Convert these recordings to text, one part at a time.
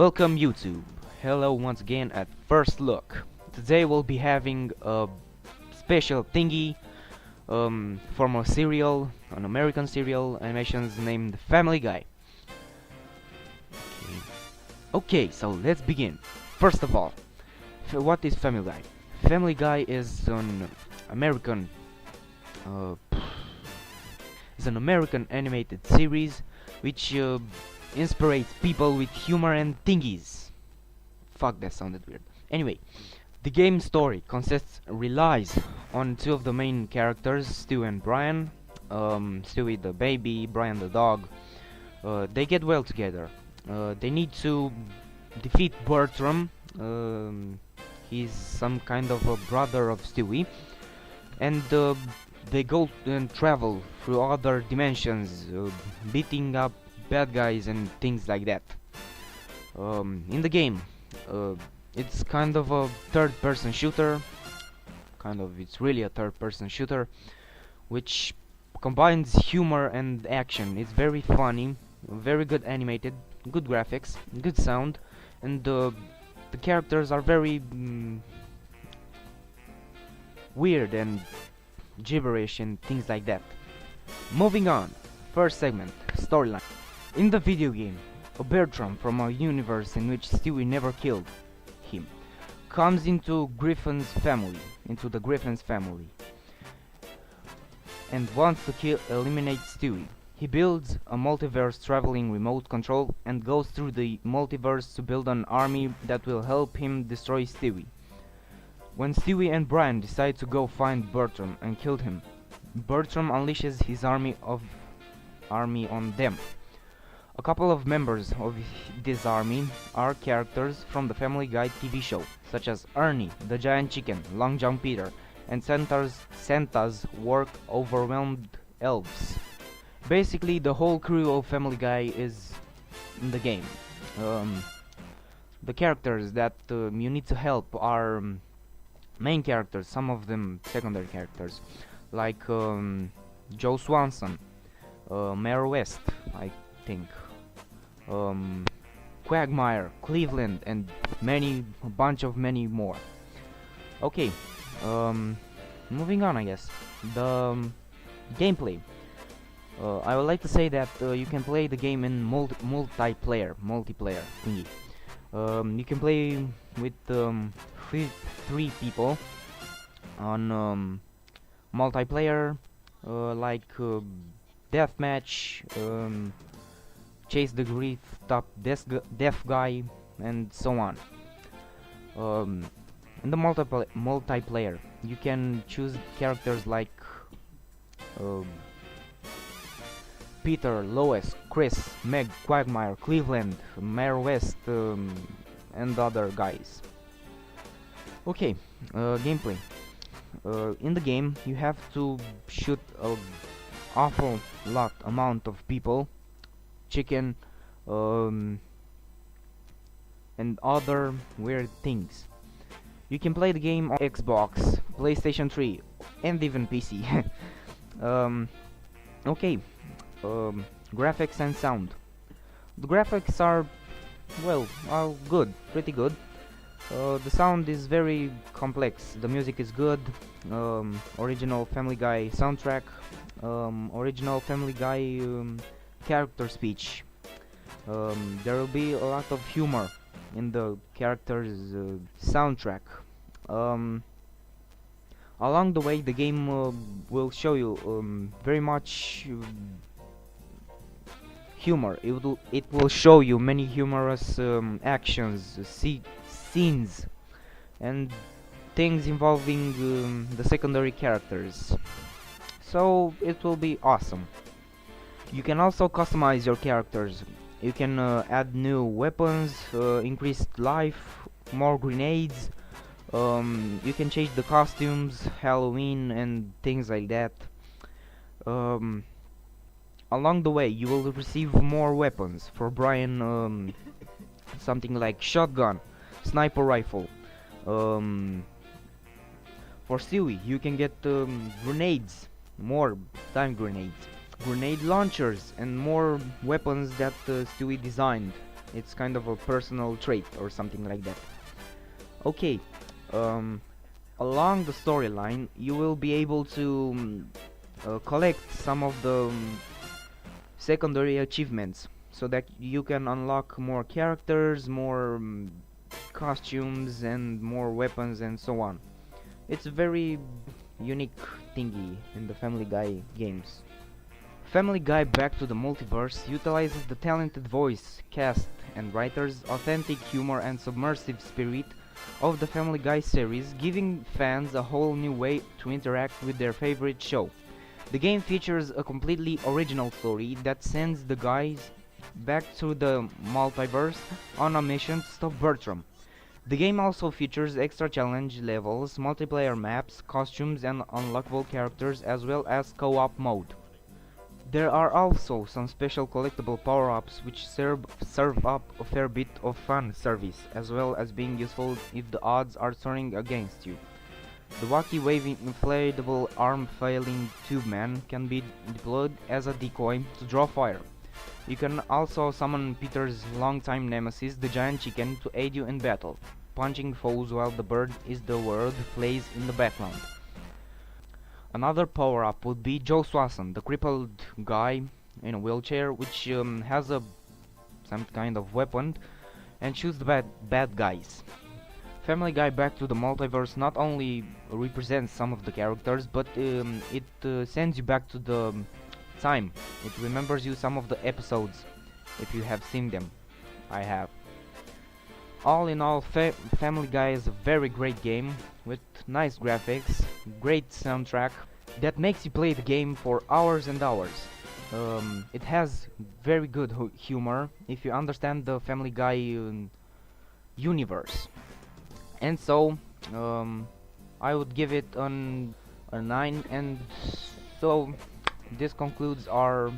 Welcome YouTube. Hello once again at First Look. Today we'll be having a special thingy from a serial, an American serial animations named Family Guy. Okay, so let's begin. First of all, what is Family Guy? Family Guy is an American uh, animated series which inspires people with humor and thingies. Fuck, that sounded weird. Anyway, the game story relies on two of the main characters, Stu and Brian. Stewie the baby, Brian the dog. They get well together. They need to defeat Bertram. He's some kind of a brother of Stewie, and they go and travel through other dimensions, beating up bad guys and things like that. In the game, it's kind of a third-person shooter. It's really a third-person shooter, which combines humor and action. It's very funny, very good animated, good graphics, good sound, and the characters are very weird and gibberish and things like that. Moving on, first segment, storyline. In the video game, a Bertram from a universe in which Stewie never killed him comes into the Griffin's family, and wants to eliminate Stewie. He builds a multiverse traveling remote control and goes through the multiverse to build an army that will help him destroy Stewie. When Stewie and Brian decide to go find Bertram and kill him, Bertram unleashes his army on them. A couple of members of this army are characters from the Family Guy TV show, such as Ernie, the Giant Chicken, Long John Peter, and Santa's work-overwhelmed elves. Basically, the whole crew of Family Guy is in the game. The characters that you need to help are main characters, some of them secondary characters, like Joe Swanson, Mayor West, I think, Quagmire, Cleveland, and a bunch of many more. Okay, moving on, I guess. The gameplay. I would like to say that you can play the game in multiplayer thingy. You can play with three people on multiplayer, like deathmatch, chase the grief top deaf guy, and so on. In the multiplayer, you can choose characters like Peter, Lois, Chris, Meg, Quagmire, Cleveland, Mayor West, and other guys. Okay, gameplay. In the game, you have to shoot an awful lot amount of people, chicken, and other weird things. You can play the game on Xbox, PlayStation 3, and even PC. Okay. Graphics and sound. The graphics are good, pretty good. The sound is very complex. The music is good. Original Family Guy soundtrack. Original Family Guy character speech. There will be a lot of humor in the character's soundtrack. Along the way, the game will show you very much humor. It will show you many humorous actions, scenes, and things involving the secondary characters. So it will be awesome. You can also customize your characters. You can add new weapons, increased life, more grenades. You can change the costumes, Halloween, and things like that. Along the way, you will receive more weapons. For Brian, something like shotgun, sniper rifle. For Stewie, you can get grenades, more time grenades, grenade launchers, and more weapons that Stewie designed. It's kind of a personal trait or something like that. Okay, um, along the storyline, you will be able to collect some of the secondary achievements so that you can unlock more characters, more costumes, and more weapons, and so on. It's a very unique thingy in the Family Guy games. Family Guy Back to the Multiverse utilizes the talented voice, cast, and writers' authentic humor and submersive spirit of the Family Guy series, giving fans a whole new way to interact with their favorite show. The game features a completely original story that sends the guys back to the multiverse on a mission to stop Bertram. The game also features extra challenge levels, multiplayer maps, costumes, and unlockable characters, as well as co-op mode. There are also some special collectible power-ups which serve up a fair bit of fan service, as well as being useful if the odds are turning against you. The wacky waving inflatable arm flailing tube man can be deployed as a decoy to draw fire. You can also summon Peter's longtime nemesis, the giant chicken, to aid you in battle, punching foes while the bird is the word plays in the background. Another power-up would be Joe Swanson, the crippled guy in a wheelchair, which has some kind of weapon and shoots the bad guys. Family Guy Back to the Multiverse not only represents some of the characters, but it sends you back to the time. It remembers you some of the episodes, if you have seen them. I have. All in all, Family Guy is a very great game, with nice graphics, great soundtrack, that makes you play the game for hours and hours. It has very good humor, if you understand the Family Guy universe. And so, I would give it a 9, and so this concludes our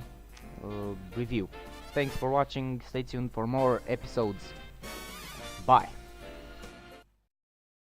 review. Thanks for watching, stay tuned for more episodes. Bye.